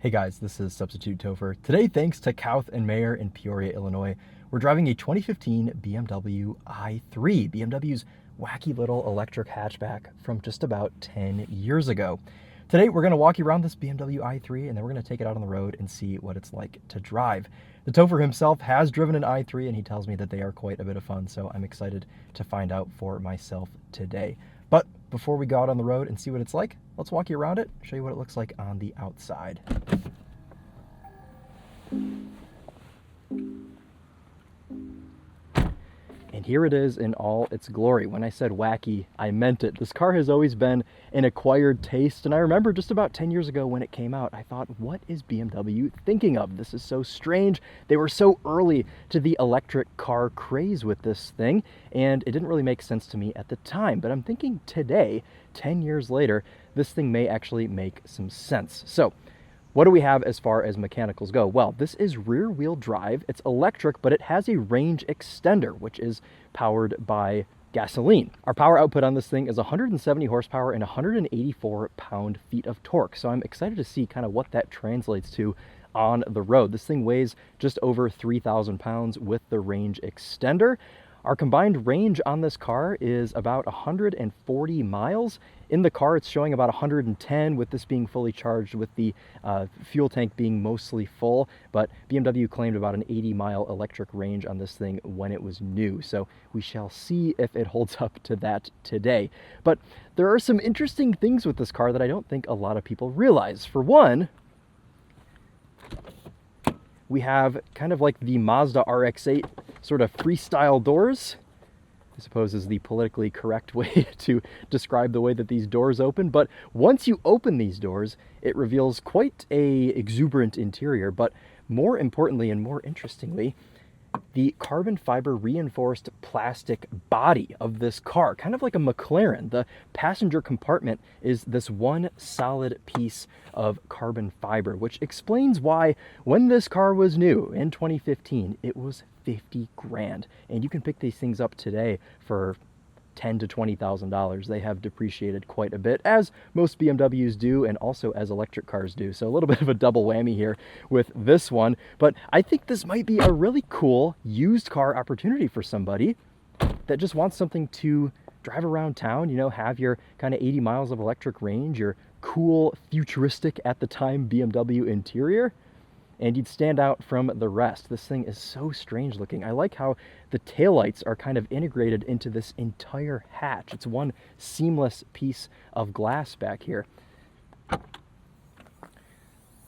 Hey guys, this is TheTopher. Today, thanks to Kauth and Mayer in Peoria, Illinois, we're driving a 2015 BMW i3, BMW's wacky little electric hatchback from just about 10 years ago. Today, we're going to walk you around this BMW i3 and then we're going to take it out on the road and see what it's like to drive. TheTopher himself has driven an i3 and he tells me that they are quite a bit of fun, so I'm excited to find out for myself today. But before we go out on the road and see what it's like, let's walk you around it, show you what it looks like on the outside. And here it is in all its glory. When I said wacky, I meant it. This car has always been an acquired taste, and I remember just about 10 years ago when it came out, I thought, what is BMW thinking of? This is so strange. They were so early to the electric car craze with this thing, and it didn't really make sense to me at the time. But I'm thinking today, 10 years later, this thing may actually make some sense. So, what do we have as far as mechanicals go? Well, this is rear-wheel drive. It's electric, but it has a range extender, which is powered by gasoline. Our power output on this thing is 170 horsepower and 184 pound-feet of torque. So I'm excited to see kind of what that translates to on the road. This thing weighs just over 3,000 pounds with the range extender. Our combined range on this car is about 140 miles. In the car, it's showing about 110 with this being fully charged, with the fuel tank being mostly full, but BMW claimed about an 80-mile electric range on this thing when it was new. So we shall see if it holds up to that today. But there are some interesting things with this car that I don't think a lot of people realize. For one, we have kind of like the Mazda RX-8 sort of freestyle doors, I suppose is the politically correct way to describe the way that these doors open. But once you open these doors, it reveals quite a exuberant interior, but more importantly and more interestingly, the carbon fiber reinforced plastic body of this car, kind of like a McLaren. The passenger compartment is this one solid piece of carbon fiber, which explains why when this car was new in 2015, it was 50 grand. And you can pick these things up today for $10,000 to $20,000. They have depreciated quite a bit, as most BMWs do, and also as electric cars do. So a little bit of a double whammy here with this one. But I think this might be a really cool used car opportunity for somebody that just wants something to drive around town, you know, have your kind of 80 miles of electric range, your cool, futuristic at the time BMW interior, and you'd stand out from the rest. This thing is so strange looking. I like how the taillights are kind of integrated into this entire hatch. It's one seamless piece of glass back here.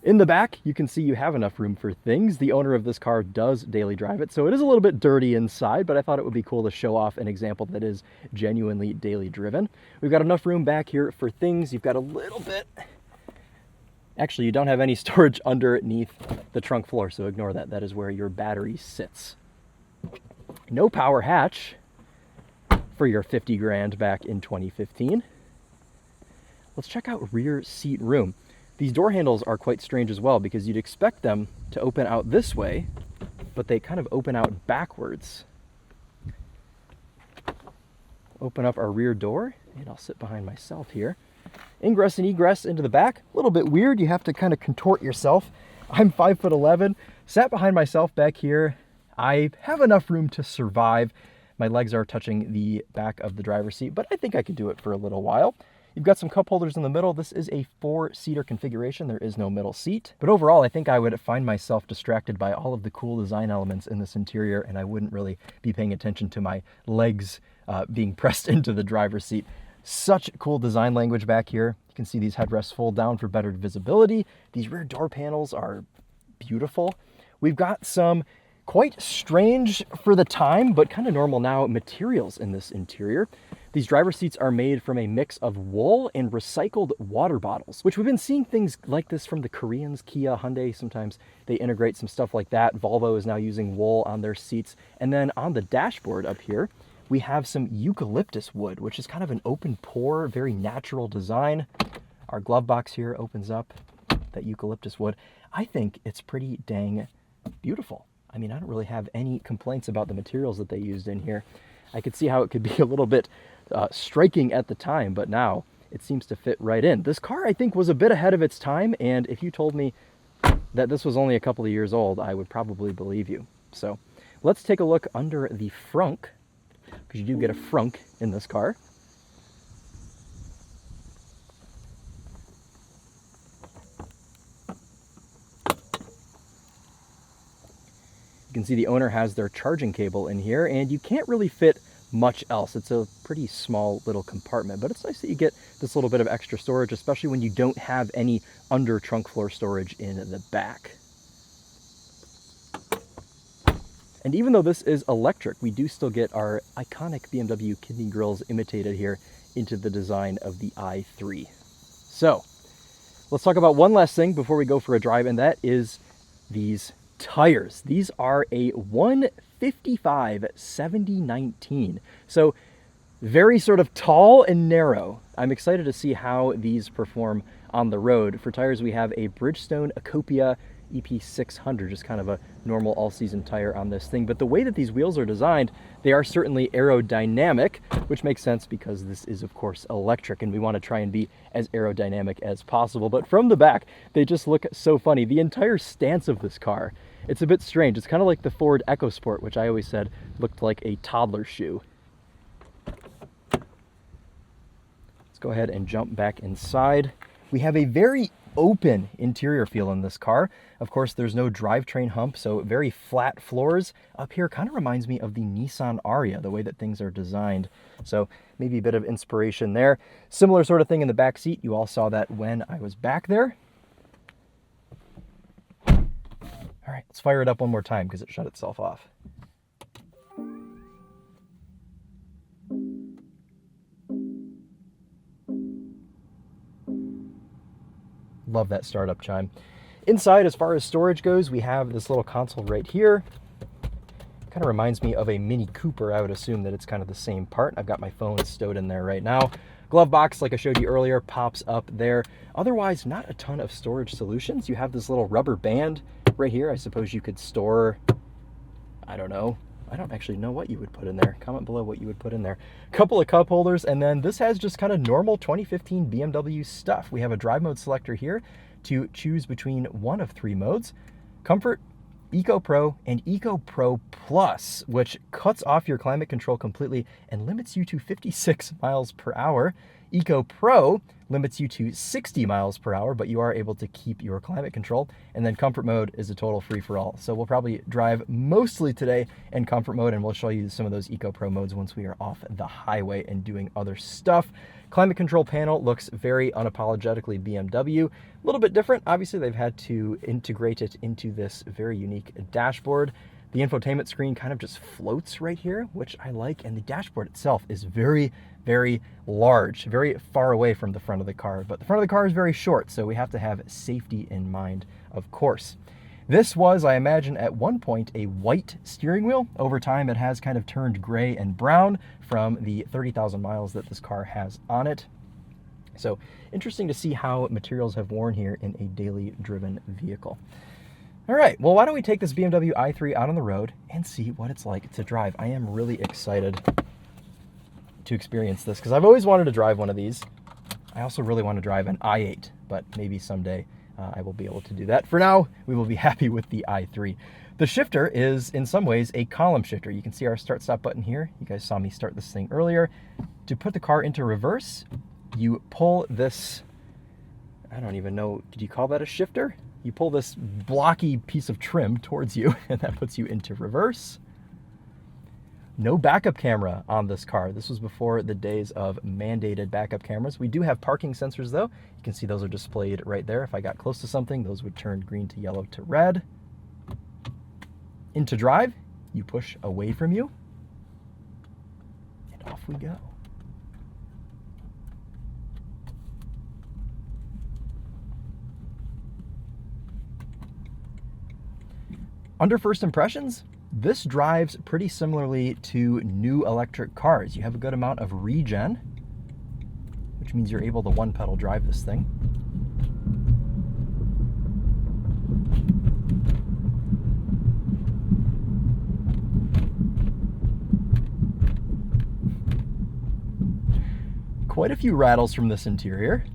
In the back, you can see you have enough room for things. The owner of this car does daily drive it, so it is a little bit dirty inside, but I thought it would be cool to show off an example that is genuinely daily driven. We've got enough room back here for things. You've got a little bit... Actually, you don't have any storage underneath the trunk floor, so ignore that. That is where your battery sits. No power hatch for your 50 grand back in 2015. Let's check out rear seat room. These door handles are quite strange as well, because you'd expect them to open out this way, but they kind of open out backwards. Open up our rear door, and I'll sit behind myself here. Ingress and egress into the back, a little bit weird. You have to kind of contort yourself. I'm 5'11", sat behind myself back here. I have enough room to survive. My legs are touching the back of the driver's seat, but I think I could do it for a little while. You've got some cup holders in the middle. This is a 4-seater configuration. There is no middle seat. But overall, I think I would find myself distracted by all of the cool design elements in this interior, and I wouldn't really be paying attention to my legs being pressed into the driver's seat. Such cool design language back here. You can see these headrests fold down for better visibility. These rear door panels are beautiful. We've got some quite strange for the time, but kind of normal now, materials in this interior. These driver seats are made from a mix of wool and recycled water bottles, which we've been seeing things like this from the Koreans, Kia, Hyundai. Sometimes they integrate some stuff like that. Volvo is now using wool on their seats. And then on the dashboard up here, we have some eucalyptus wood, which is kind of an open pore, very natural design. Our glove box here opens up, that eucalyptus wood. I think it's pretty dang beautiful. I mean, I don't really have any complaints about the materials that they used in here. I could see how it could be a little bit striking at the time, but now it seems to fit right in. This car, I think, was a bit ahead of its time, and if you told me that this was only a couple of years old, I would probably believe you. So let's take a look under the frunk, because you do get a frunk in this car. You can see the owner has their charging cable in here, and you can't really fit much else. It's a pretty small little compartment, but it's nice that you get this little bit of extra storage, especially when you don't have any under trunk floor storage in the back. And even though this is electric, we do still get our iconic BMW kidney grills imitated here into the design of the i3. So let's talk about one last thing before we go for a drive, and that is these tires. These are a 155/70/19. So very sort of tall and narrow. I'm excited to see how these perform on the road. For tires, we have a Bridgestone Acopia EP600, just kind of a normal all-season tire on this thing. But the way that these wheels are designed, they are certainly aerodynamic, which makes sense because this is, of course, electric, and we want to try and be as aerodynamic as possible. But from the back, they just look so funny. The entire stance of this car, it's a bit strange. It's kind of like the Ford EcoSport, which I always said looked like a toddler shoe. Let's go ahead and jump back inside. We have a very open interior feel in this car. Of course, there's no drivetrain hump, so very flat floors. Up here kind of reminds me of the Nissan Ariya, the way that things are designed. So maybe a bit of inspiration there. Similar sort of thing in the back seat. You all saw that when I was back there. All right, let's fire it up one more time because it shut itself off. Love that startup chime. Inside, as far as storage goes, we have this little console right here. Kind of reminds me of a Mini Cooper. I would assume that it's kind of the same part. I've got my phone stowed in there right now. Glove box, like I showed you earlier, pops up there. Otherwise, not a ton of storage solutions. You have this little rubber band right here. I suppose you could store, I don't know. I don't actually know what you would put in there. Comment below what you would put in there. Couple of cup holders, and then this has just kind of normal 2015 BMW stuff. We have a drive mode selector here to choose between one of three modes: Comfort, Eco Pro, and Eco Pro Plus, which cuts off your climate control completely and limits you to 56 miles per hour. Eco Pro limits you to 60 miles per hour, but you are able to keep your climate control. And then Comfort mode is a total free-for-all. So we'll probably drive mostly today in Comfort mode, and we'll show you some of those Eco Pro modes once we are off the highway and doing other stuff. Climate control panel looks very unapologetically BMW. A little bit different. Obviously, they've had to integrate it into this very unique dashboard. The infotainment screen kind of just floats right here, which I like, and the dashboard itself is very, very large, very far away from the front of the car, but the front of the car is very short, so we have to have safety in mind, of course. This was, I imagine, at one point a white steering wheel. Over time, it has kind of turned gray and brown from the 30,000 miles that this car has on it. So interesting to see how materials have worn here in a daily driven vehicle. All right, well, why don't we take this BMW i3 out on the road and see what it's like to drive. I am really excited to experience this because I've always wanted to drive one of these. I also really want to drive an i8, but maybe someday I will be able to do that. For now, we will be happy with the i3. The shifter is, in some ways, a column shifter. You can see our start-stop button here. You guys saw me start this thing earlier. To put the car into reverse, you pull this, I don't even know, did you call that a shifter? You pull this blocky piece of trim towards you, and that puts you into reverse. No backup camera on this car. This was before the days of mandated backup cameras. We do have parking sensors, though. You can see those are displayed right there. If I got close to something, those would turn green to yellow to red. Into drive, you push away from you, and off we go. Under first impressions, this drives pretty similarly to new electric cars. You have a good amount of regen, which means you're able to one-pedal drive this thing. Quite a few rattles from this interior.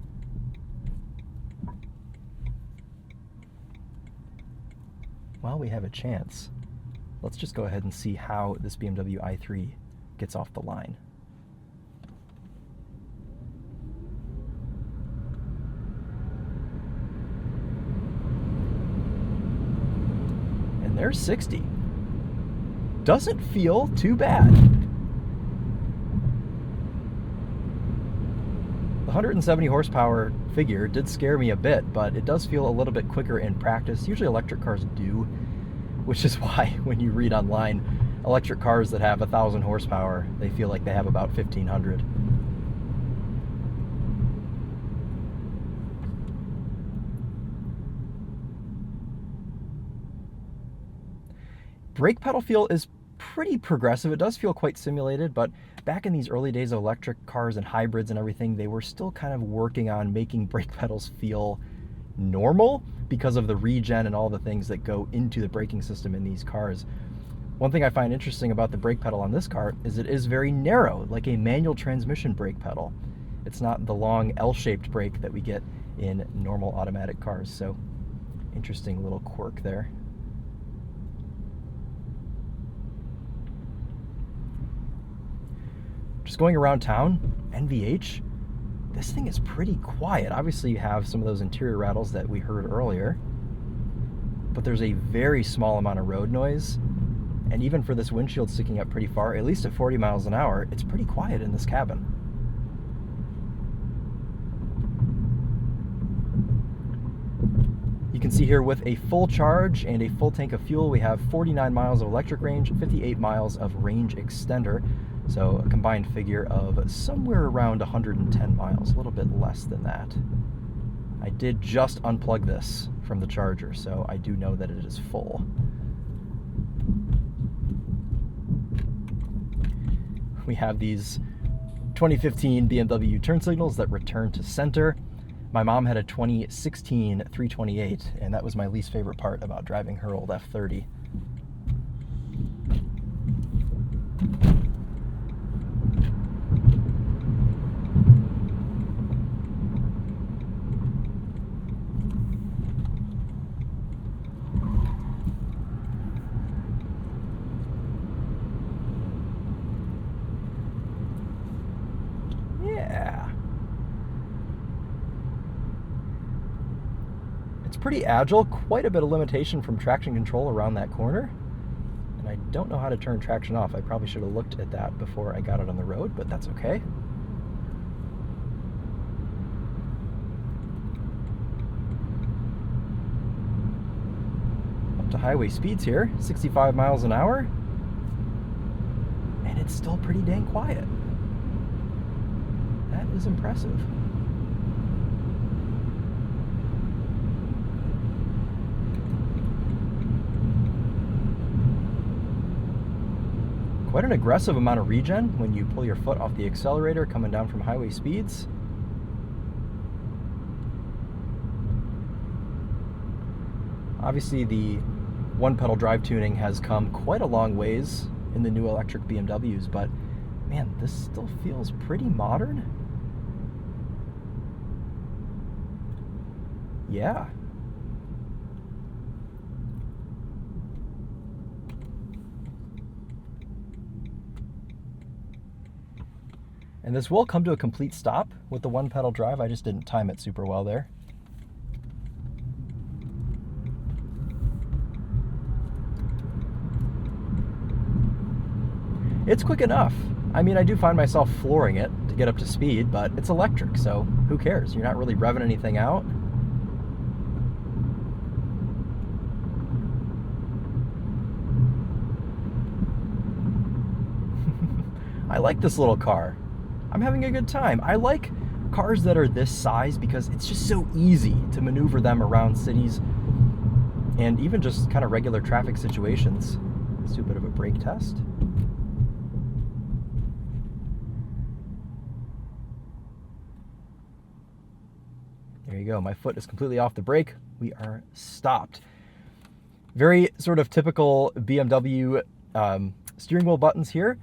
we have a chance, let's just go ahead and see how this BMW i3 gets off the line. And there's 60. Doesn't feel too bad. The 170 horsepower figure did scare me a bit, but it does feel a little bit quicker in practice. Usually electric cars do, which is why when you read online, electric cars that have 1,000 horsepower, they feel like they have about 1,500. Brake pedal feel is pretty progressive. It does feel quite simulated, but back in these early days of electric cars and hybrids and everything, they were still kind of working on making brake pedals feel normal because of the regen and all the things that go into the braking system in these cars. One thing I find interesting about the brake pedal on this car is it is very narrow, like a manual transmission brake pedal. It's not the long L-shaped brake that we get in normal automatic cars, so interesting little quirk there. Just going around town, NVH, this thing is pretty quiet. Obviously you have some of those interior rattles that we heard earlier, but there's a very small amount of road noise. And even for this windshield sticking up pretty far, at least at 40 miles an hour, it's pretty quiet in this cabin. You can see here with a full charge and a full tank of fuel, we have 49 miles of electric range, 58 miles of range extender. So a combined figure of somewhere around 110 miles, a little bit less than that. I did just unplug this from the charger, so I do know that it is full. We have these 2015 BMW turn signals that return to center. My mom had a 2016 328, and that was my least favorite part about driving her old F30. Yeah. It's pretty agile, quite a bit of limitation from traction control around that corner. And I don't know how to turn traction off. I probably should have looked at that before I got it on the road, but that's okay. Up to highway speeds here, 65 miles an hour. And it's still pretty dang quiet. That is impressive. Quite an aggressive amount of regen when you pull your foot off the accelerator coming down from highway speeds. Obviously the one pedal drive tuning has come quite a long ways in the new electric BMWs, but man, this still feels pretty modern. Yeah. And this will come to a complete stop with the one pedal drive. I just didn't time it super well there. It's quick enough. I mean, I do find myself flooring it to get up to speed, but it's electric, so who cares? You're not really revving anything out. I like this little car. I'm having a good time. I like cars that are this size because it's just so easy to maneuver them around cities and even just kind of regular traffic situations. Let's do a bit of a brake test. There you go. My foot is completely off the brake. We are stopped. Very sort of typical BMW steering wheel buttons here.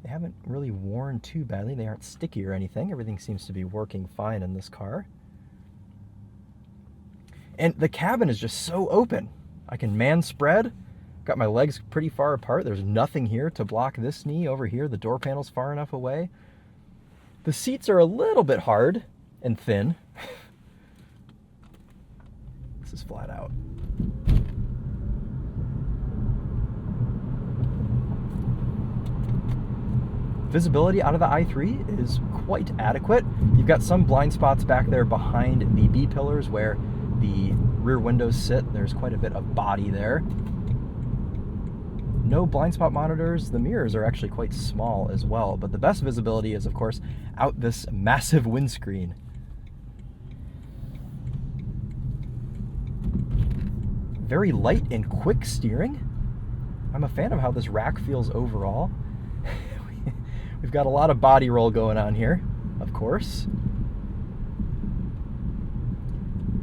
They haven't really worn too badly. They aren't sticky or anything. Everything seems to be working fine in this car. And the cabin is just so open. I can man spread. Got my legs pretty far apart. There's nothing here to block this knee over here. The door panel's far enough away. The seats are a little bit hard and thin. This is flat out. Visibility out of the i3 is quite adequate. You've got some blind spots back there behind the B pillars where the rear windows sit. There's quite a bit of body there. No blind spot monitors. The mirrors are actually quite small as well, but the best visibility is, of course, out this massive windscreen. Very light and quick steering. I'm a fan of how this rack feels overall. We've got a lot of body roll going on here, of course.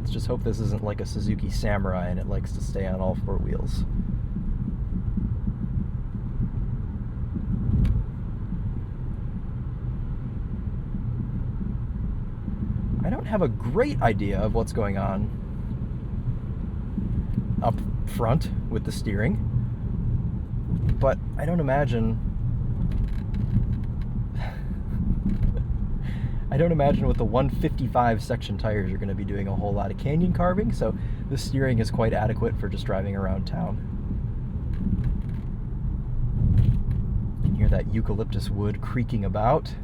Let's just hope this isn't like a Suzuki Samurai and it likes to stay on all four wheels. I don't have a great idea of what's going on up front with the steering, but I don't imagine with the 155 section tires you're going to be doing a whole lot of canyon carving, so the steering is quite adequate for just driving around town. You can hear that eucalyptus wood creaking about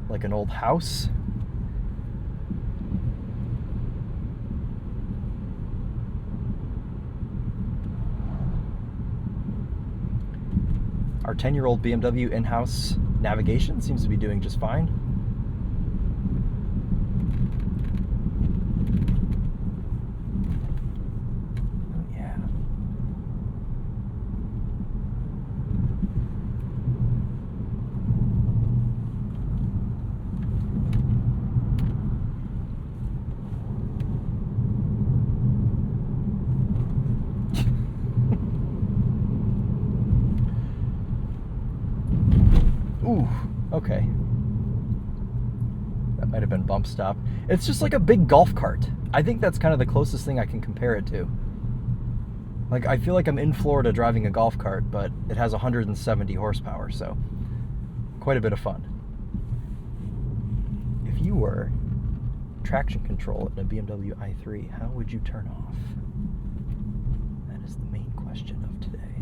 like an old house. Our 10-year-old BMW in-house navigation seems to be doing just fine. Oh, yeah. Ooh, okay. That might have been bump stop. It's just like a big golf cart. I think that's kind of the closest thing I can compare it to. Like, I feel like I'm in Florida driving a golf cart, but it has 170 horsepower, so quite a bit of fun. If you were traction control in a BMW i3, how would you turn off? That is the main question of today.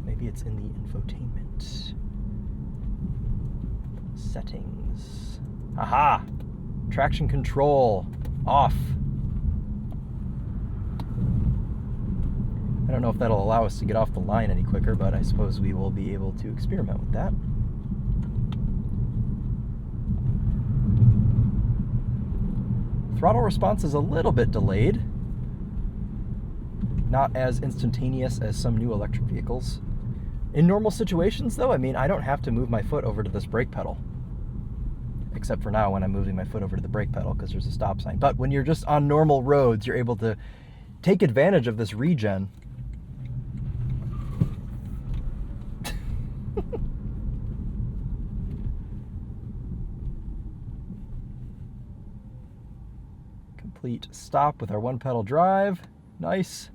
Maybe it's in the infotainment. Settings. Aha! Traction control off. I don't know if that'll allow us to get off the line any quicker, but I suppose we will be able to experiment with that. Throttle response is a little bit delayed. Not as instantaneous as some new electric vehicles. In normal situations, though, I mean, I don't have to move my foot over to this brake pedal. Except for now when I'm moving my foot over to the brake pedal because there's a stop sign. But when you're just on normal roads, you're able to take advantage of this regen. Complete stop with our one pedal drive. Nice.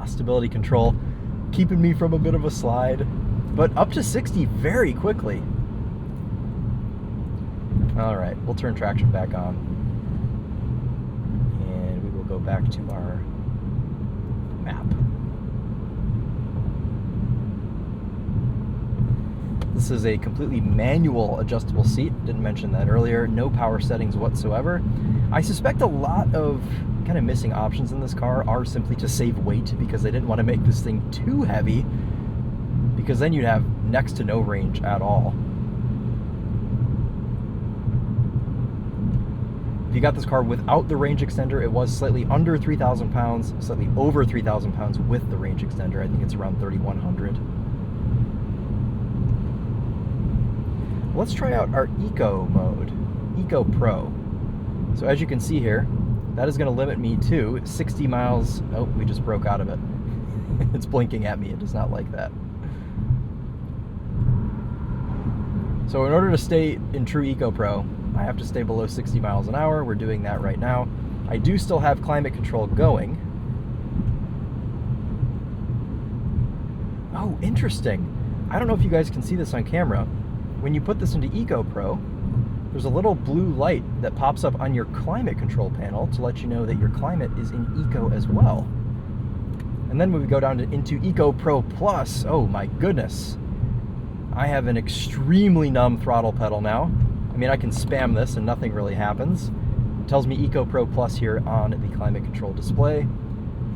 Stability control keeping me from a bit of a slide, but up to 60 very quickly. All right, we'll turn traction back on and we will go back to our map. This is a completely manual adjustable seat. Didn't mention that earlier. No power settings whatsoever. I suspect a lot of kind of missing options in this car are simply to save weight because they didn't want to make this thing too heavy, because then you'd have next to no range at all. If you got this car without the range extender, it was slightly under 3,000 pounds, slightly over 3,000 pounds with the range extender. I think it's around 3,100. let's try out our Eco mode, Eco Pro. So as you can see here, that is going to limit me to 60 miles. Oh, we just broke out of it. It's blinking at me. It does not like that. So in order to stay in true Eco Pro, I have to stay below 60 miles an hour. We're doing that right now. I do still have climate control going. Oh, interesting. I don't know if you guys can see this on camera. When you put this into Eco Pro, there's a little blue light that pops up on your climate control panel to let you know that your climate is in Eco as well. And then when we go down into Eco Pro Plus, oh my goodness. I have an extremely numb throttle pedal now. I mean, I can spam this and nothing really happens. It tells me Eco Pro Plus here on the climate control display,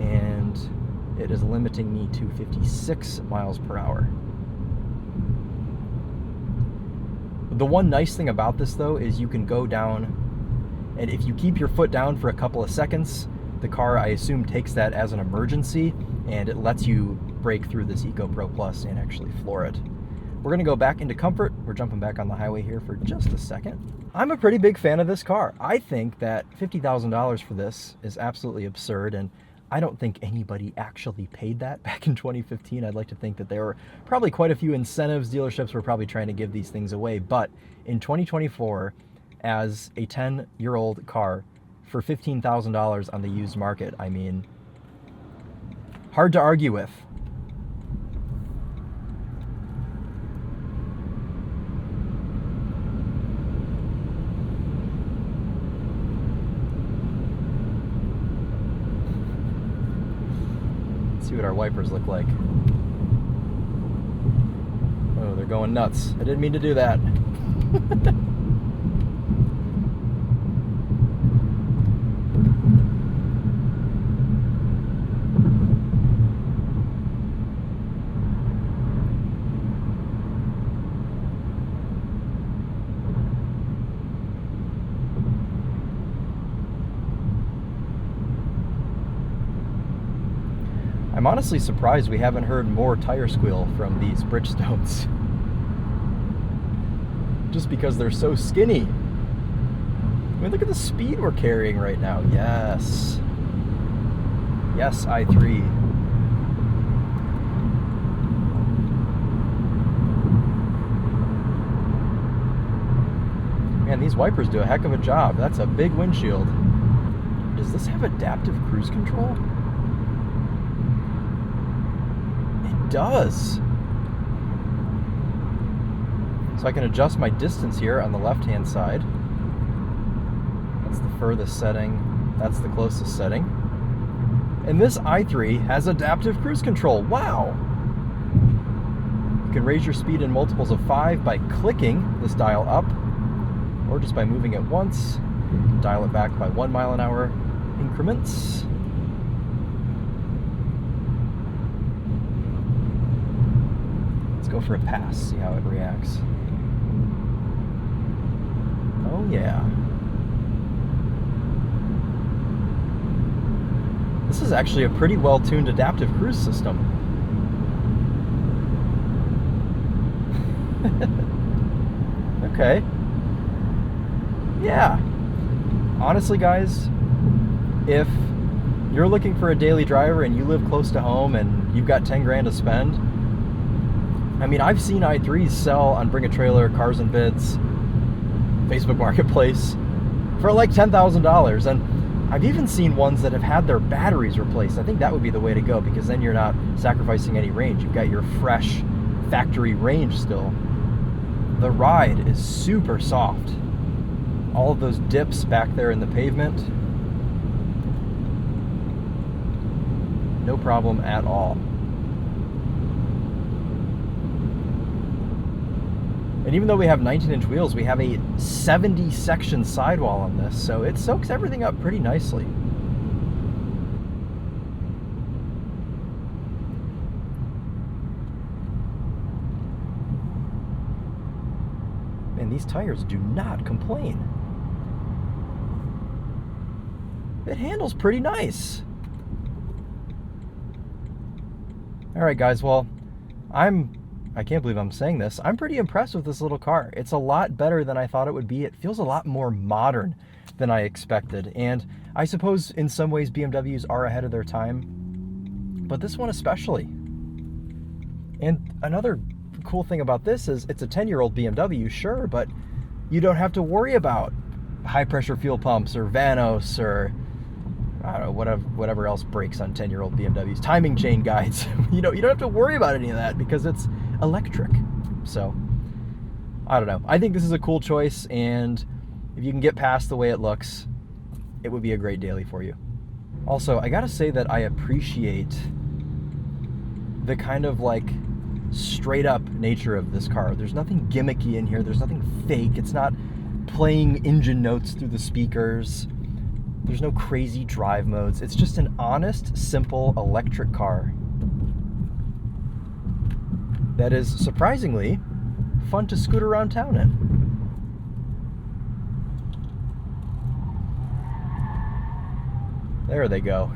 and it is limiting me to 56 miles per hour. The one nice thing about this though is you can go down, and if you keep your foot down for a couple of seconds, the car, I assume, takes that as an emergency, and it lets you break through this Eco Pro Plus and actually floor it. We're gonna go back into comfort. We're jumping back on the highway here for just a second. I'm a pretty big fan of this car. I think that $50,000 for this is absolutely absurd, and I don't think anybody actually paid that back in 2015. I'd like to think that there were probably quite a few incentives. Dealerships were probably trying to give these things away, but in 2024, as a 10-year-old car for $15,000 on the used market, I mean, hard to argue with. See what our wipers look like. Oh, they're going nuts. I didn't mean to do that. I'm honestly surprised we haven't heard more tire squeal from these Bridgestones. Just because they're so skinny. I mean, look at the speed we're carrying right now. Yes. Yes, i3. Man, these wipers do a heck of a job. That's a big windshield. Does this have adaptive cruise control? Does. So I can adjust my distance here on the left hand side. That's the furthest setting. That's the closest setting. And this i3 has adaptive cruise control. Wow! You can raise your speed in multiples of 5 by clicking this dial up, or just by moving it once. You can dial it back by 1 mile an hour increments. Go for a pass, see how it reacts. Oh yeah. This is actually a pretty well-tuned adaptive cruise system. Okay. Yeah. Honestly, guys, if you're looking for a daily driver and you live close to home and you've got 10 grand to spend, I mean, I've seen i3s sell on Bring a Trailer, Cars and Bids, Facebook Marketplace for like $10,000. And I've even seen ones that have had their batteries replaced. I think that would be the way to go, because then you're not sacrificing any range. You've got your fresh factory range still. The ride is super soft. All of those dips back there in the pavement, no problem at all. And even though we have 19-inch wheels, we have a 70-section sidewall on this, so it soaks everything up pretty nicely. And these tires do not complain. It handles pretty nice. All right, guys, well, I'm I can't believe I'm saying this. I'm pretty impressed with this little car. It's a lot better than I thought it would be. It feels a lot more modern than I expected. And I suppose in some ways BMWs are ahead of their time, but this one especially. And another cool thing about this is it's a 10-year-old BMW, sure, but you don't have to worry about high pressure fuel pumps or Vanos or I don't know, whatever else breaks on 10-year-old BMWs, timing chain guides. You don't have to worry about any of that because it's electric. So, I don't know. I think this is a cool choice, and if you can get past the way it looks, it would be a great daily for you. Also, I gotta say that I appreciate the kind of like straight up nature of this car. There's nothing gimmicky in here. There's nothing fake. It's not playing engine notes through the speakers. There's no crazy drive modes. It's just an honest, simple electric car that is surprisingly fun to scoot around town in. There they go.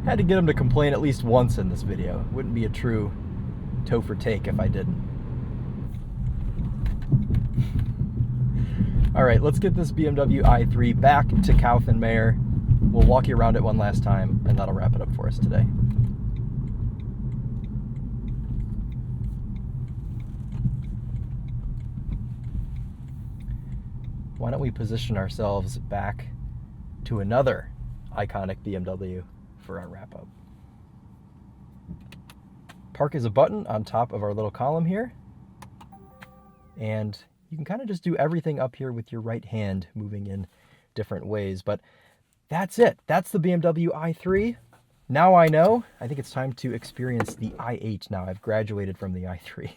Had to get them to complain at least once in this video. Wouldn't be a true TheTopher take if I didn't. All right, let's get this BMW i3 back to Kaufenmeyer. We'll walk you around it one last time, and that'll wrap it up for us today. Why don't we position ourselves back to another iconic BMW for our wrap-up. Park is a button on top of our little column here, and you can kind of just do everything up here with your right hand moving in different ways, but that's it. That's the BMW i3. Now I know. I think it's time to experience the i8 now. I've graduated from the i3.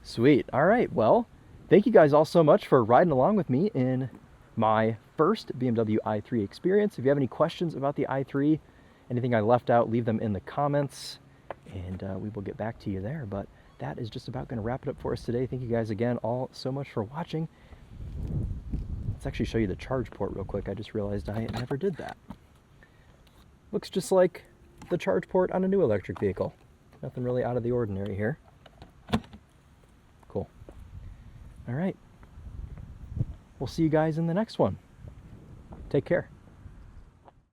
Sweet. All right. Well, thank you guys all so much for riding along with me in my first BMW i3 experience. If you have any questions about the i3, anything I left out, leave them in the comments, and we will get back to you there. But that is just about going to wrap it up for us today. Thank you guys again all so much for watching. Let's actually show you the charge port real quick. I just realized I never did that. Looks just like the charge port on a new electric vehicle. Nothing really out of the ordinary here. Cool. All right. We'll see you guys in the next one. Take care.